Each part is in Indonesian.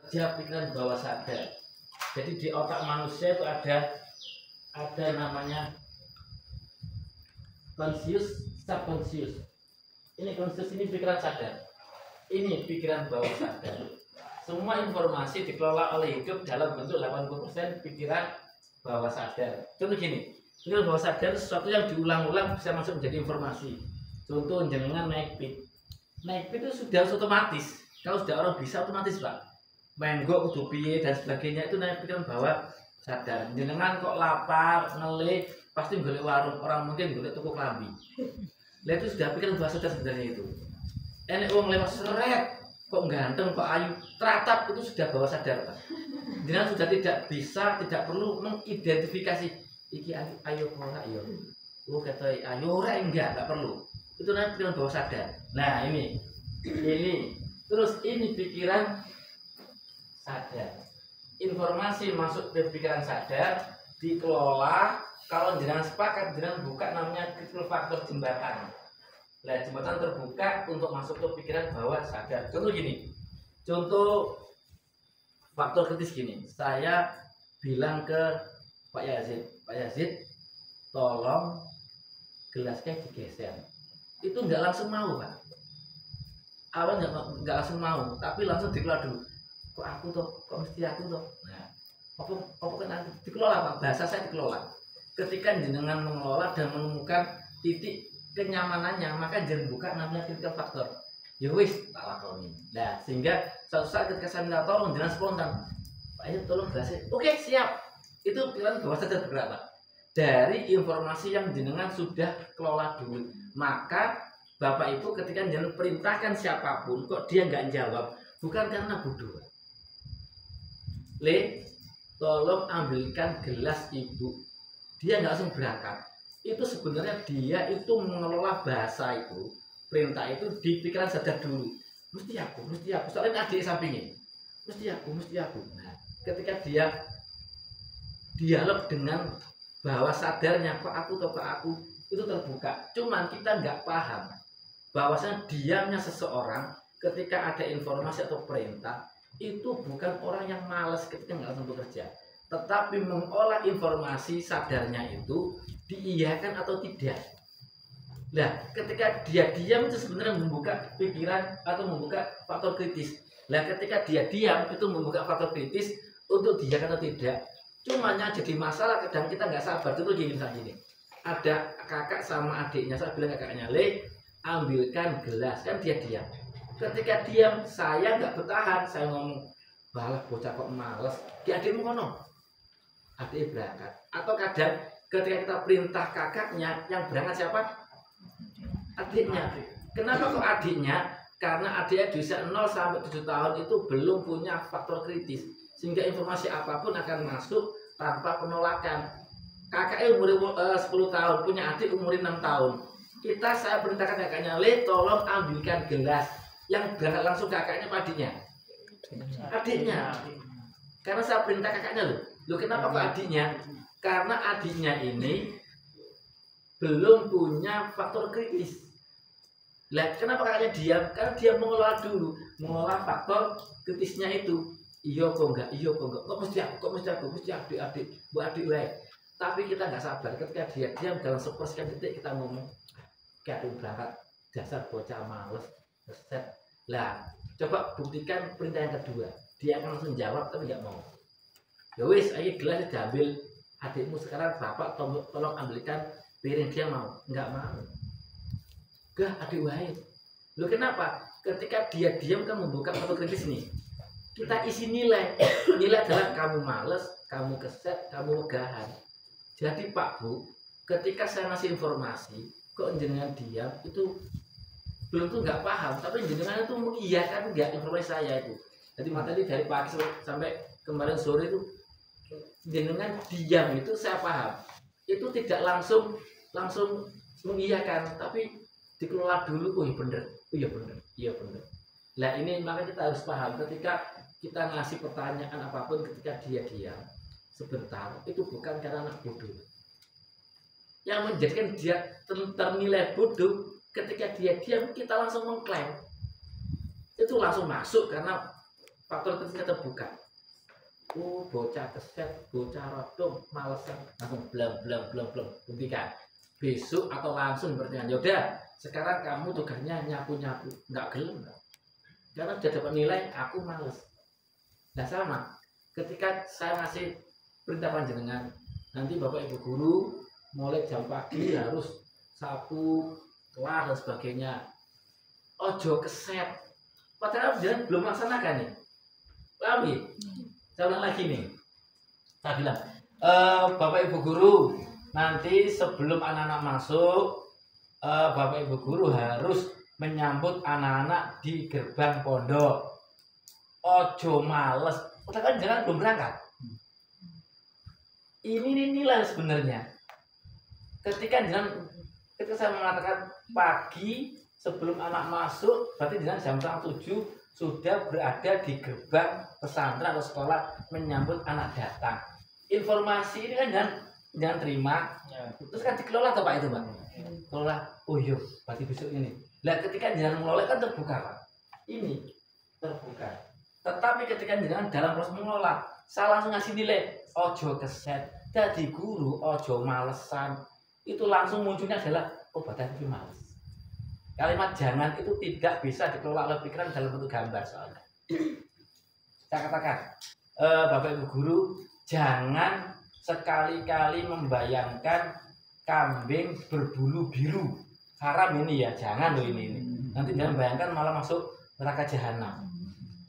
kerja pikiran bawah sadar. Jadi di otak manusia itu ada namanya conscious, subconscious. Ini conscious, ini pikiran sadar. Ini pikiran bawah sadar. Semua informasi dikelola oleh hidup dalam bentuk 80% pikiran bawah sadar. Contoh gini, pikiran bawah sadar sesuatu yang diulang-ulang bisa masuk menjadi informasi. Contoh jenengan naik pit. Naik pit itu sudah otomatis. Kalau sudah orang bisa otomatis, Pak. Menggok, kudu piye dan sebagainya itu naik pikiran bawah sadar. Jenengan kok lapar, ngelih, pasti golek warung, orang mungkin golek toko klambi. Lah itu sudah pikiran bawah sadar sebenarnya itu. Enek wong lewat seret, kok ganteng, kok ayu, teratap, itu sudah bawah sadar, Pak. Jenengan sudah tidak bisa, tidak perlu mengidentifikasi iki ayo ora ayo. Oh kata ayo ora enggak perlu. Itu namanya pikiran bawah sadar. Nah, ini. Terus ini pikiran sadar. Informasi masuk ke pikiran sadar dikelola. Kalau jenengan sepakat, jenengan buka namanya critical factor jembatan. Nah, jembatan terbuka untuk masuk ke pikiran bawah sadar. Contoh gini, contoh faktor kritis gini. Saya bilang ke Pak Yazid, tolong gelasnya digeser. Itu nggak langsung mau, Pak. Awal nggak langsung mau, tapi langsung dikelola dulu. Kok aku toh, kok mesti aku toh. Nah, apa kan dikelola, Pak. Bahasa saya dikelola. Ketika jenengan mengelola dan menemukan titik kenyamanannya, maka jangan buka namanya critical factor. Ya wis, tak lakoni. Nah, sehingga suatu saat ketika saya minta tolong, jangan spontan. Pak, ayo tolong gelasnya. Oke, siap. Itu pikiran bawah sadar bergerak, Pak. Dari informasi yang jenengan sudah kelola dulu. Maka Bapak Ibu ketika jenengan perintahkan siapapun, kok dia nggak jawab, bukan karena bodoh. Tolong ambilkan gelas Ibu. Dia nggak langsung berangkat. Itu sebenarnya dia itu mengelola bahasa itu, perintah itu di pikiran sadar dulu. Mesti aku. Soalnya adik sampingnya. Mesti aku. Nah, ketika dia dialog dengan bawah sadarnya, kok aku, itu terbuka. Cuman kita nggak paham bahwasanya diamnya seseorang ketika ada informasi atau perintah itu bukan orang yang malas ketika nggak langsung bekerja, tetapi mengolah informasi sadarnya itu diiyakan atau tidak. Nah, ketika dia diam itu sebenarnya membuka pikiran atau membuka faktor kritis. Nah, ketika dia diam itu membuka faktor kritis untuk diiyakan atau tidak. Cuma yang jadi masalah kadang kita nggak sabar. Contoh gini misalnya gini, ada kakak sama adiknya, saya bilang kakaknya, ambilkan gelas, kan dia diam. Ketika diam, saya nggak bertahan, saya ngomong, balah bocah kok males, di adikmu kono. Adik berangkat. Atau kadang ketika kita perintah kakaknya, yang berangkat siapa? Adiknya. Kenapa kok adiknya? Karena adiknya di usia 0 sampai 7 tahun itu belum punya faktor kritis, sehingga informasi apapun akan masuk tanpa penolakan. Kakaknya umur 10 tahun, punya adik umur 6 tahun. Saya perintahkan kakaknya, tolong ambilkan gelas. Yang berangkat langsung kakaknya apa adiknya? Adiknya. Karena saya perintah kakaknya loh, kenapa kok adiknya? Karena adiknya ini belum punya faktor kritis. Lah, kenapa kakaknya diam? Karena dia mengelola dulu, mengelola faktor kritisnya itu. Iya kok enggak, kok mesti adik, bu adik wae. Tapi kita nggak sabar ketika dia diam dalam sepersekian detik kita ngomong, kayak berangkat dasar bocah males, set. Lah, coba buktikan perintah yang kedua. Dia akan langsung jawab tapi nggak mau. Ya wis, ayo gelas diambil. Adikmu sekarang bapak tolong ambilkan piring, dia mau. Nggak mau. Gah, adik wae. Loh kenapa? Ketika dia diam kan membuka faktor kritis nih. Kita isi nilai. Nilai adalah kamu males, kamu keset, kamu legahan. Jadi Pak Bu, ketika saya ngasih informasi, kok jenengan diam itu belum tuh nggak paham, tapi jenengan itu mengiyakan nggak informasi saya itu. Jadi tadi dari pagi sampai kemarin sore itu jenengan diam itu saya paham. Itu tidak langsung mengiyakan, tapi dikelola dulu. Oh iya bener. Nah ini makanya kita harus paham ketika kita ngasih pertanyaan apapun ketika dia diam sebentar itu bukan karena anak bodoh. Yang menjadikan dia ternilai bodoh ketika dia diam kita langsung mengklaim. Itu langsung masuk karena faktor kritisnya terbuka. Oh, bocah keset, bocah rodong, malesan, langsung blam. Buktikan. Besok atau langsung berarti yaudah, sekarang kamu tugasnya nyapu-nyapu. Nggak gelem. Karena sudah dapat nilai, aku males. Nah sama, ketika saya ngasih perintah panjenengan, nanti Bapak Ibu Guru mulai jam pagi harus sapu, kelas dan sebagainya. Ojo keset. Padahal jangan belum melaksanakan nih. Paham ya? Saya ulang lagi nih. Saya bilang, Bapak Ibu Guru, nanti sebelum anak-anak masuk, Bapak Ibu Guru harus menyambut anak-anak di gerbang pondok. Ojo males. Padahal kan jangan belum berangkat. Ini nilai sebenarnya. Ketika saya mengatakan pagi sebelum anak masuk, berarti jam 7 sudah berada di gerbang pesantren atau sekolah menyambut anak datang. Informasi ini kan jangan terima, terus kan dikelola atau Pak itu Pak? Kelola, oh iya, berarti besok ini. Nah ketika jangan mengelola kan terbuka Pak. Ini terbuka. Tetapi ketika jangan dalam proses mengelola, saya langsung ngasih nilai, ojo keset, jadi guru, ojo malesan. Itu langsung munculnya adalah, oh berarti itu males. Kalimat jangan itu tidak bisa dikelola oleh pikiran dalam bentuk gambar soalnya. Saya katakan, Bapak Ibu Guru, jangan sekali-kali membayangkan kambing berbulu biru. Haram ini ya, jangan loh ini. Nanti jangan bayangkan malah masuk neraka jahanam.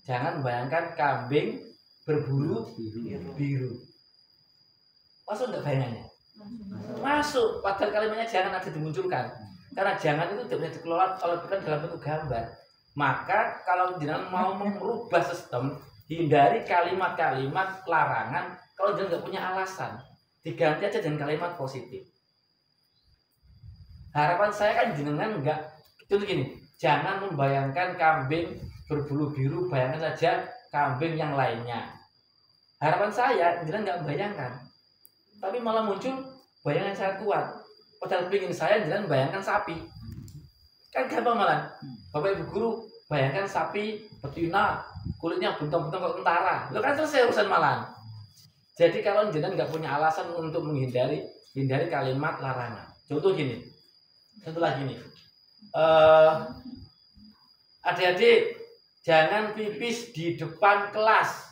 Jangan bayangkan kambing berbulu biru. Masuk nggak bayangannya? Masuk. Padahal kalimatnya jangan ada dimunculkan. Karena jangan itu tidak bisa dikelola oleh pikiran dalam bentuk gambar. Maka kalau jangan mau merubah sistem, hindari kalimat-kalimat larangan kalau jangan nggak punya alasan. Diganti aja dengan kalimat positif. Harapan saya kan jenengan nggak, contoh gini, jangan membayangkan kambing berbulu biru, bayangkan saja kambing yang lainnya. Harapan saya jenengan nggak membayangkan, tapi malah muncul bayangan sangat kuat. Padahal ingin saya jangan bayangkan sapi. Kan gampang malah. Bapak Ibu Guru bayangkan sapi betina, kulitnya buntung-buntung kok tentara. Lo kan selesai urusan malah. Jadi kalau jenengan nggak punya alasan untuk hindari kalimat larangan. Contoh gini. Contoh lagi nih. Adik-adik jangan pipis di depan kelas.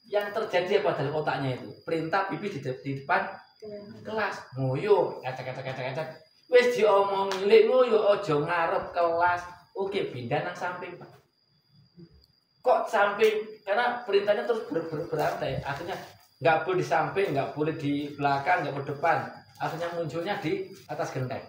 Yang terjadi apa dalam otaknya itu? Perintah pipis di depan kelas, ngoyo, acak. Wis diomong lek ngoyo aja ngarep kelas. Oke, pindah nang samping, Pak. Kok samping? Karena perintahnya terus berantai. Akhirnya nggak boleh di samping, nggak boleh di belakang, nggak boleh depan. Akhirnya munculnya di atas genteng.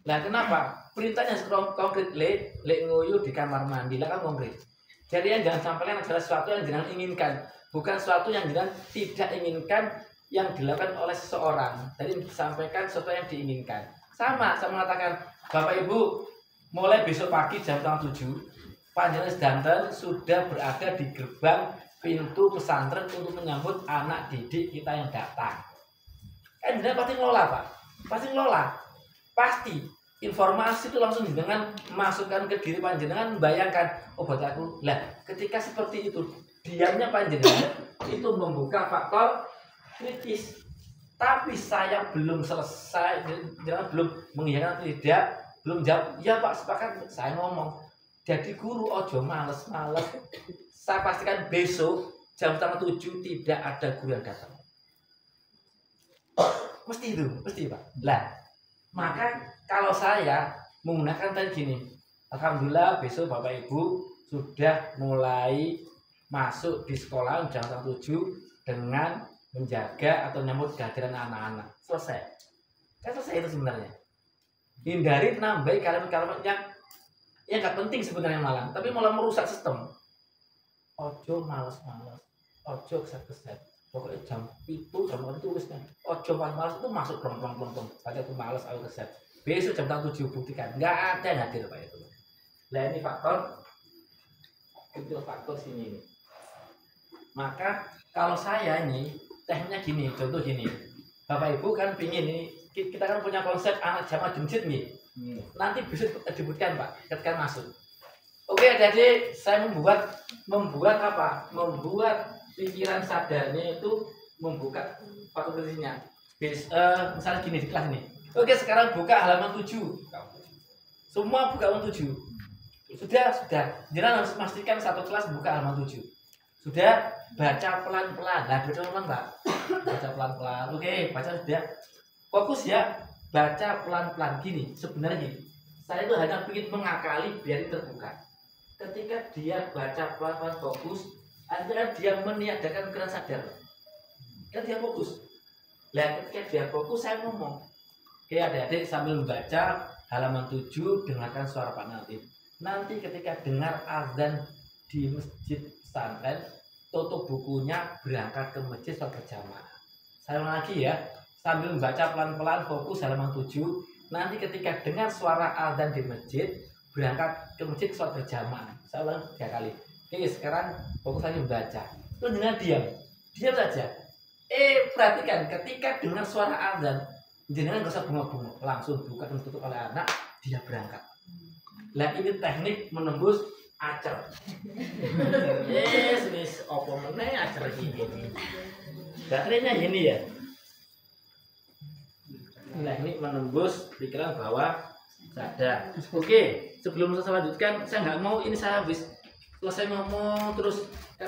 Nah, kenapa? Perintahnya konkret, lek ngoyo di kamar mandi, lah kan konkret. Jadi yang jangan sampaikan adalah sesuatu yang jangan inginkan, bukan sesuatu yang jangan tidak inginkan yang dilakukan oleh seseorang. Jadi disampaikan sesuatu yang diinginkan. Sama, saya mengatakan, Bapak Ibu, mulai besok pagi jam 7, panjenengan sedanten sudah berada di gerbang pintu pesantren untuk menyambut anak didik kita yang datang. Kan jenengan pasti ngelola, Pak. Pasti ngelola. Pasti. Informasi itu langsung dengan masukkan ke diri panjenengan, bayangkan, oh buat aku. Lah, ketika seperti itu, diamnya panjenengan itu membuka faktor kritis. Tapi saya belum selesai, jangan belum mengiyakan tidak, belum jawab. Ya Pak, sepakat saya ngomong. Jadi guru ojo males-males. Saya pastikan besok jam 7 tidak ada guru yang datang. Mesti itu, mesti Pak. Lah, maka kalau saya menggunakan tadi gini, alhamdulillah besok Bapak Ibu sudah mulai masuk di sekolah jam 7 dengan menjaga atau menyambut kehadiran anak-anak. Selesai. Kan selesai itu sebenarnya. Hindari menambahi kalimat-kalimat yang nggak penting sebenarnya malah, tapi malah merusak sistem. Ojo males-males, ojo keset-keset. Pokoknya jam itu jam tulisnya. Ojo males itu masuk plong. Pada aku males aku keset. Besok jam 7 buktikan. Nggak ada yang hadir Pak itu. Nah ini faktor sini. Maka kalau saya ini tekniknya gini, contoh gini. Bapak Ibu kan pingin ini, kita kan punya konsep anak jamaah jumjit nih. Nanti bisa dibuktikan Pak, ketika masuk. Oh Oke, jadi saya membuat apa? Membuat pikiran sadarnya itu membuka fakultasinya. Misalnya gini di kelas ini. Oke, sekarang buka halaman 7. Semua buka halaman 7. Sudah. Jangan harus memastikan satu kelas buka halaman 7. Sudah, baca pelan-pelan. Nah, baca pelan-pelan, Pak. Baca pelan-pelan. Oke, baca sudah. Fokus ya. Baca pelan-pelan gini. Sebenarnya gini. Saya itu hanya ingin mengakali biar terbuka. Ketika dia baca pelan-pelan fokus, akhirnya dia meniadakan pikiran sadar. Kan dia fokus. Nah, ketika dia fokus, saya ngomong. Oke, adik-adik sambil membaca halaman 7, dengarkan suara Pak Natib. Nanti ketika dengar azan di masjid pesantren, tutup bukunya, berangkat ke masjid sholat berjamaah. Saya ulang lagi ya, sambil membaca pelan-pelan fokus halaman 7. Nanti ketika dengar suara azan di masjid, berangkat ke masjid sholat berjamaah. Saya ulang 3 kali. Oke, sekarang fokus lagi membaca. Terus dengan diam saja. Perhatikan ketika dengar suara azan, jangan nggak usah bengok-bengok, langsung buka dan tutup oleh anak, dia berangkat. Lah ini teknik menembus acer. Wis opo meneh acer iki. Baterainya ini ya. Teknik menembus pikiran bawah sadar. Oke, sebelum saya lanjutkan, saya nggak mau ini saya habis selesai ngomong terus